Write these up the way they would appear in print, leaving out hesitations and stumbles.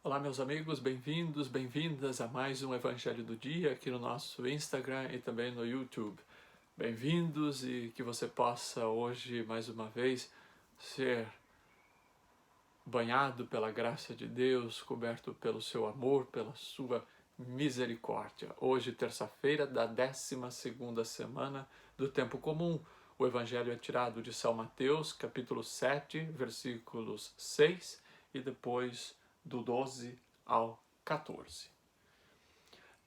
Olá, meus amigos, bem-vindos, bem-vindas a mais um Evangelho do Dia aqui no nosso Instagram e também no YouTube. Bem-vindos e que você possa hoje, mais uma vez, ser banhado pela graça de Deus, coberto pelo seu amor, pela sua misericórdia. Hoje, terça-feira da 12ª semana do Tempo Comum. O Evangelho é tirado de São Mateus, capítulo 7, versículos 6 e depois do 12 ao 14.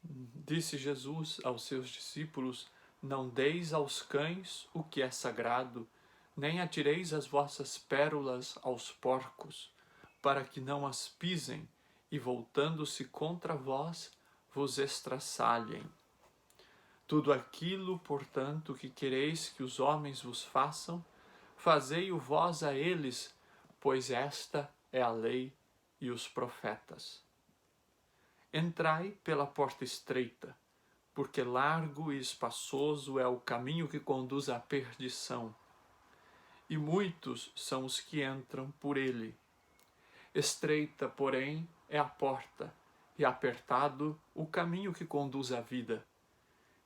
Disse Jesus aos seus discípulos: Não deis aos cães o que é sagrado, nem atireis as vossas pérolas aos porcos, para que não as pisem e, voltando-se contra vós, vos estraçalhem. Tudo aquilo, portanto, que quereis que os homens vos façam, fazei-o vós a eles, pois esta é a lei e os profetas. Entrai pela porta estreita, porque largo e espaçoso é o caminho que conduz à perdição, e muitos são os que entram por ele. Estreita, porém, é a porta, e apertado o caminho que conduz à vida,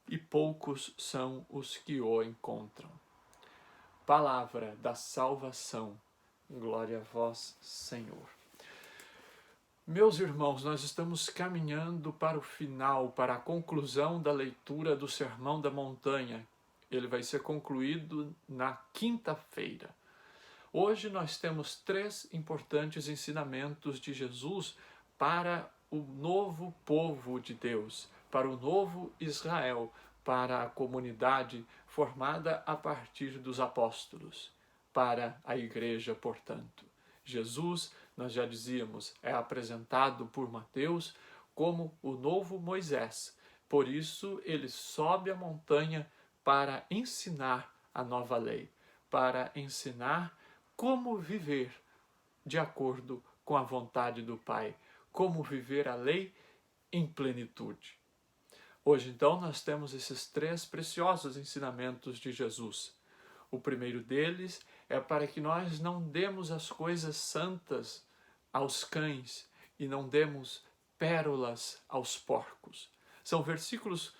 e poucos são os que o encontram. Palavra da salvação. Glória a vós, Senhor. Meus irmãos, nós estamos caminhando para o final, para a conclusão da leitura do Sermão da Montanha. Ele vai ser concluído na quinta-feira. Hoje nós temos 3 importantes ensinamentos de Jesus para o novo povo de Deus, para o novo Israel, para a comunidade formada a partir dos apóstolos, para a igreja, portanto. Jesus, nós já dizíamos, é apresentado por Mateus como o novo Moisés. Por isso, ele sobe a montanha para ensinar a nova lei, para ensinar como viver de acordo com a vontade do Pai, como viver a lei em plenitude. Hoje, então, nós temos esses 3 preciosos ensinamentos de Jesus. O primeiro deles é para que nós não demos as coisas santas aos cães e não demos pérolas aos porcos. São versículos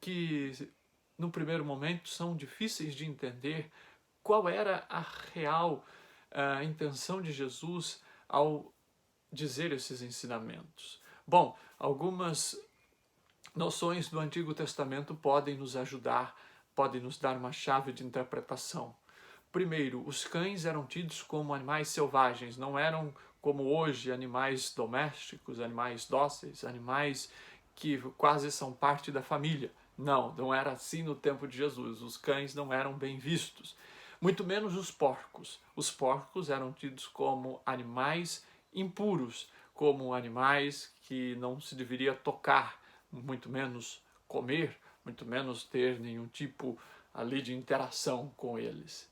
que, no primeiro momento, são difíceis de entender qual era a real intenção de Jesus ao dizer esses ensinamentos. Bom, algumas noções do Antigo Testamento podem nos ajudar, podem nos dar uma chave de interpretação. Primeiro, os cães eram tidos como animais selvagens, não eram como hoje animais domésticos, animais dóceis, animais que quase são parte da família. Não, não era assim no tempo de Jesus. Os cães não eram bem vistos. Muito menos os porcos. Os porcos eram tidos como animais impuros, como animais que não se deveria tocar, muito menos comer, muito menos ter nenhum tipo ali de interação com eles.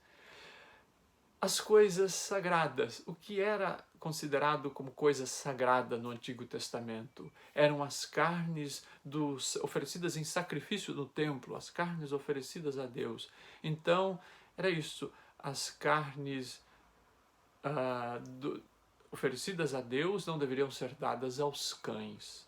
As coisas sagradas. O que era considerado como coisa sagrada no Antigo Testamento? Eram as carnes oferecidas em sacrifício no templo, as carnes oferecidas a Deus. Então, era isso, as carnes oferecidas a Deus não deveriam ser dadas aos cães.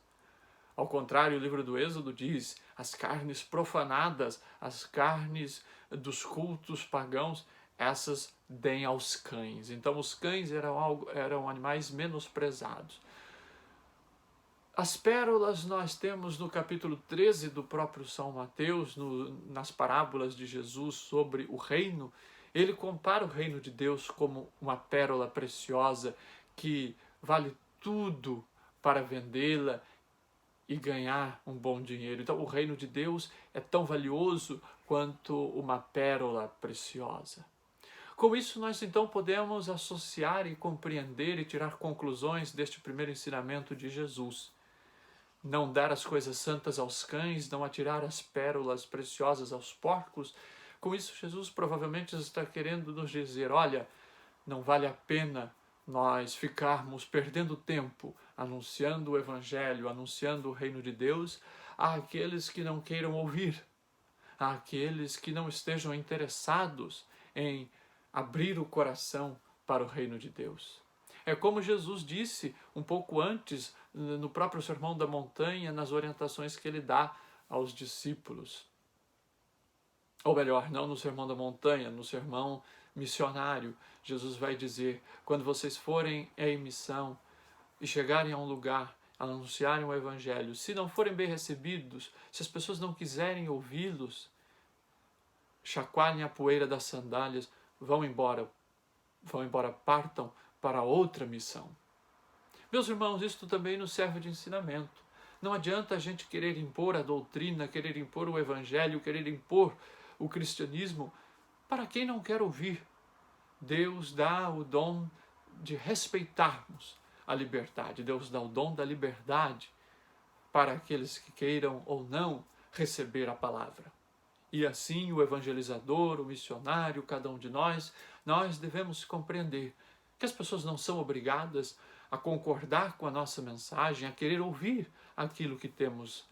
Ao contrário, o livro do Êxodo diz: as carnes profanadas, as carnes dos cultos pagãos, essas deem aos cães. Então os cães eram animais menosprezados. As pérolas nós temos no capítulo 13 do próprio São Mateus, nas parábolas de Jesus sobre o reino. Ele compara o reino de Deus como uma pérola preciosa que vale tudo para vendê-la e ganhar um bom dinheiro. Então o reino de Deus é tão valioso quanto uma pérola preciosa. Com isso, nós então podemos associar e compreender e tirar conclusões deste primeiro ensinamento de Jesus. Não dar as coisas santas aos cães, não atirar as pérolas preciosas aos porcos. Com isso, Jesus provavelmente está querendo nos dizer: olha, não vale a pena nós ficarmos perdendo tempo anunciando o Evangelho, anunciando o reino de Deus àqueles que não queiram ouvir, àqueles que não estejam interessados em abrir o coração para o reino de Deus. É como Jesus disse um pouco antes, no próprio Sermão da Montanha, nas orientações que ele dá aos discípulos. Ou melhor, não no Sermão da Montanha, no Sermão missionário. Jesus vai dizer: quando vocês forem em missão e chegarem a um lugar, anunciarem o Evangelho, se não forem bem recebidos, se as pessoas não quiserem ouvi-los, chacoalhem a poeira das sandálias, vão embora, partam para outra missão. Meus irmãos, isto também nos serve de ensinamento. Não adianta a gente querer impor a doutrina, querer impor o Evangelho, querer impor o cristianismo para quem não quer ouvir. Deus dá o dom de respeitarmos a liberdade. Deus dá o dom da liberdade para aqueles que queiram ou não receber a palavra. E assim o evangelizador, o missionário, cada um de nós devemos compreender que as pessoas não são obrigadas a concordar com a nossa mensagem, a querer ouvir aquilo que temos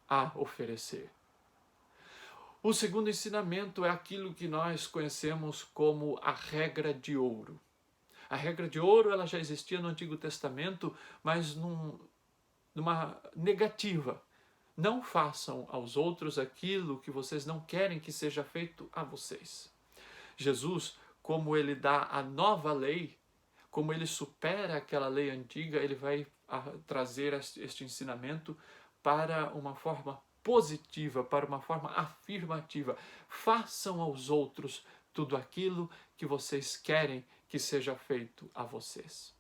a oferecer. O segundo ensinamento é aquilo que nós conhecemos como a regra de ouro. A regra de ouro ela já existia no Antigo Testamento, mas numa negativa. Não façam aos outros aquilo que vocês não querem que seja feito a vocês. Jesus, como ele dá a nova lei, como ele supera aquela lei antiga, ele vai trazer este ensinamento para uma forma positiva, para uma forma afirmativa. Façam aos outros tudo aquilo que vocês querem que seja feito a vocês.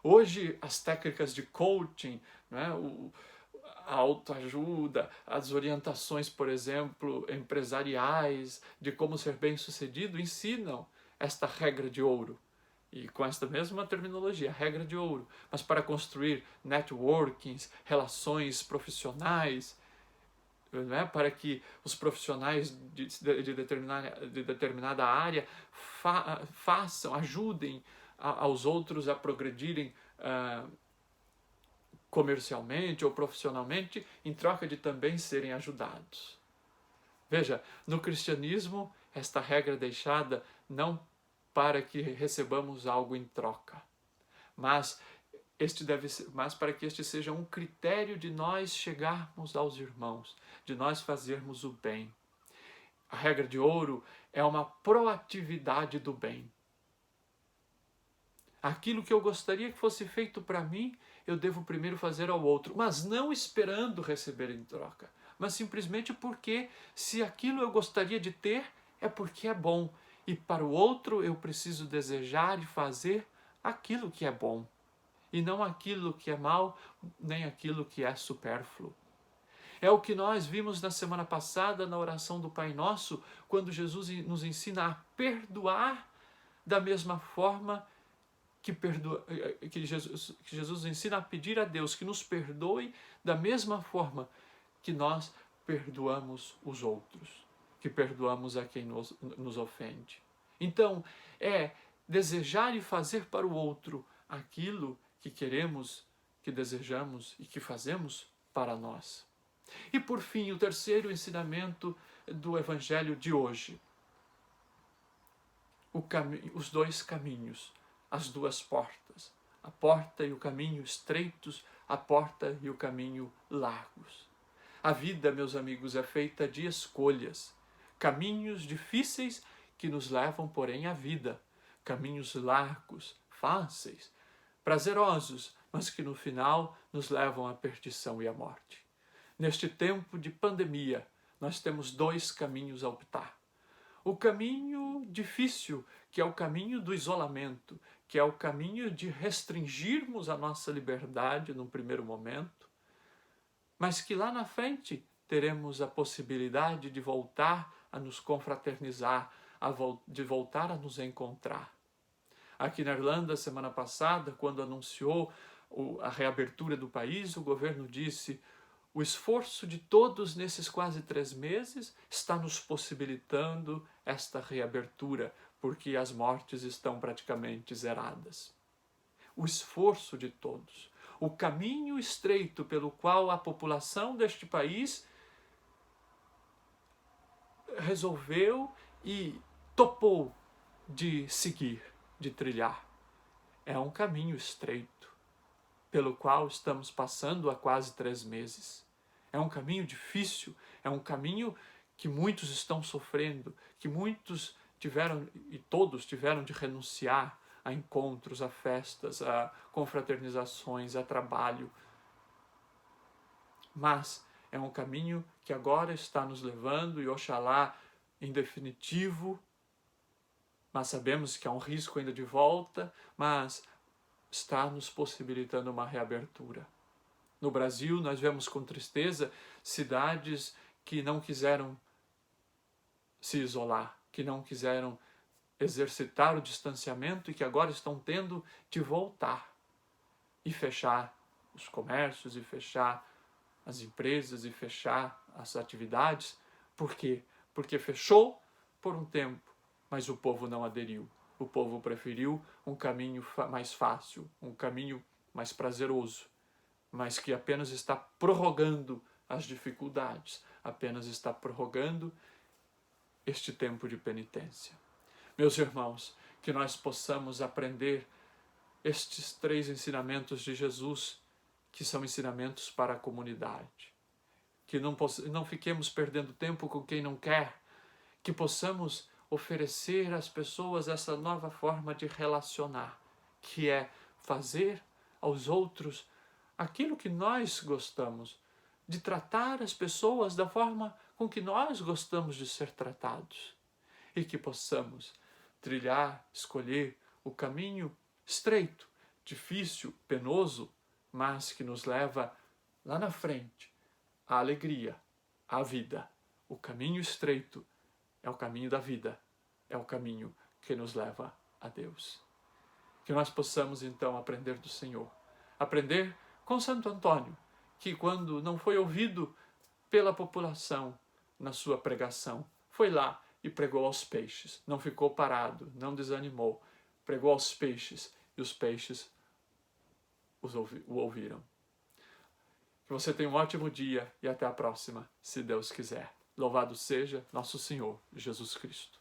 Hoje, as técnicas de coaching, né, a autoajuda, as orientações, por exemplo, empresariais, de como ser bem-sucedido, ensinam esta regra de ouro. E com esta mesma terminologia, regra de ouro. Mas para construir networkings, relações profissionais, né, para que os profissionais de determinada área façam, ajudem aos outros a progredirem comercialmente ou profissionalmente, em troca de também serem ajudados. Veja, no cristianismo, esta regra é deixada não para que recebamos algo em troca, mas para que este seja um critério de nós chegarmos aos irmãos, de nós fazermos o bem. A regra de ouro é uma proatividade do bem. Aquilo que eu gostaria que fosse feito para mim, eu devo primeiro fazer ao outro, mas não esperando receber em troca, mas simplesmente porque se aquilo eu gostaria de ter, é porque é bom. E para o outro eu preciso desejar e fazer aquilo que é bom. E não aquilo que é mal, nem aquilo que é supérfluo. É o que nós vimos na semana passada na oração do Pai Nosso, quando Jesus nos ensina a perdoar da mesma forma que Jesus ensina a pedir a Deus que nos perdoe da mesma forma que nós perdoamos os outros, que perdoamos a quem nos ofende. Então, é desejar e fazer para o outro aquilo que queremos, que desejamos e que fazemos para nós. E por fim, o terceiro ensinamento do Evangelho de hoje. Os dois caminhos, as duas portas. A porta e o caminho estreitos, a porta e o caminho largos. A vida, meus amigos, é feita de escolhas. Caminhos difíceis que nos levam, porém, à vida. Caminhos largos, fáceis, prazerosos, mas que no final nos levam à perdição e à morte. Neste tempo de pandemia, nós temos dois caminhos a optar. O caminho difícil, que é o caminho do isolamento, que é o caminho de restringirmos a nossa liberdade num primeiro momento, mas que lá na frente teremos a possibilidade de voltar a nos confraternizar, de voltar a nos encontrar. Aqui na Irlanda, semana passada, quando anunciou a reabertura do país, o governo disse: o esforço de todos nesses quase 3 meses está nos possibilitando esta reabertura, porque as mortes estão praticamente zeradas. O esforço de todos. O caminho estreito pelo qual a população deste país resolveu e topou de seguir, de trilhar. É um caminho estreito, pelo qual estamos passando há quase 3 meses. É um caminho difícil, é um caminho que muitos estão sofrendo, que muitos tiveram, e todos tiveram de renunciar a encontros, a festas, a confraternizações, a trabalho. Mas é um caminho que agora está nos levando, e oxalá em definitivo, mas sabemos que há um risco ainda de volta, mas está nos possibilitando uma reabertura. No Brasil, nós vemos com tristeza cidades que não quiseram se isolar, que não quiseram exercitar o distanciamento e que agora estão tendo de voltar e fechar os comércios e fechar as empresas e fechar as atividades. Por quê? Porque fechou por um tempo, mas o povo não aderiu. O povo preferiu um caminho mais fácil, um caminho mais prazeroso, mas que apenas está prorrogando as dificuldades, apenas está prorrogando este tempo de penitência. Meus irmãos, que nós possamos aprender estes 3 ensinamentos de Jesus, que são ensinamentos para a comunidade. Que não fiquemos perdendo tempo com quem não quer, que possamos oferecer às pessoas essa nova forma de relacionar, que é fazer aos outros aquilo que nós gostamos, de tratar as pessoas da forma com que nós gostamos de ser tratados, e que possamos trilhar, escolher o caminho estreito, difícil, penoso, mas que nos leva lá na frente à alegria, à vida. O caminho estreito é o caminho da vida, é o caminho que nos leva a Deus. Que nós possamos então aprender do Senhor, aprender com Santo Antônio, que quando não foi ouvido pela população na sua pregação, foi lá e pregou aos peixes, não ficou parado, não desanimou, pregou aos peixes e os peixes o ouviram. Que você tenha um ótimo dia e até a próxima, se Deus quiser. Louvado seja nosso Senhor Jesus Cristo.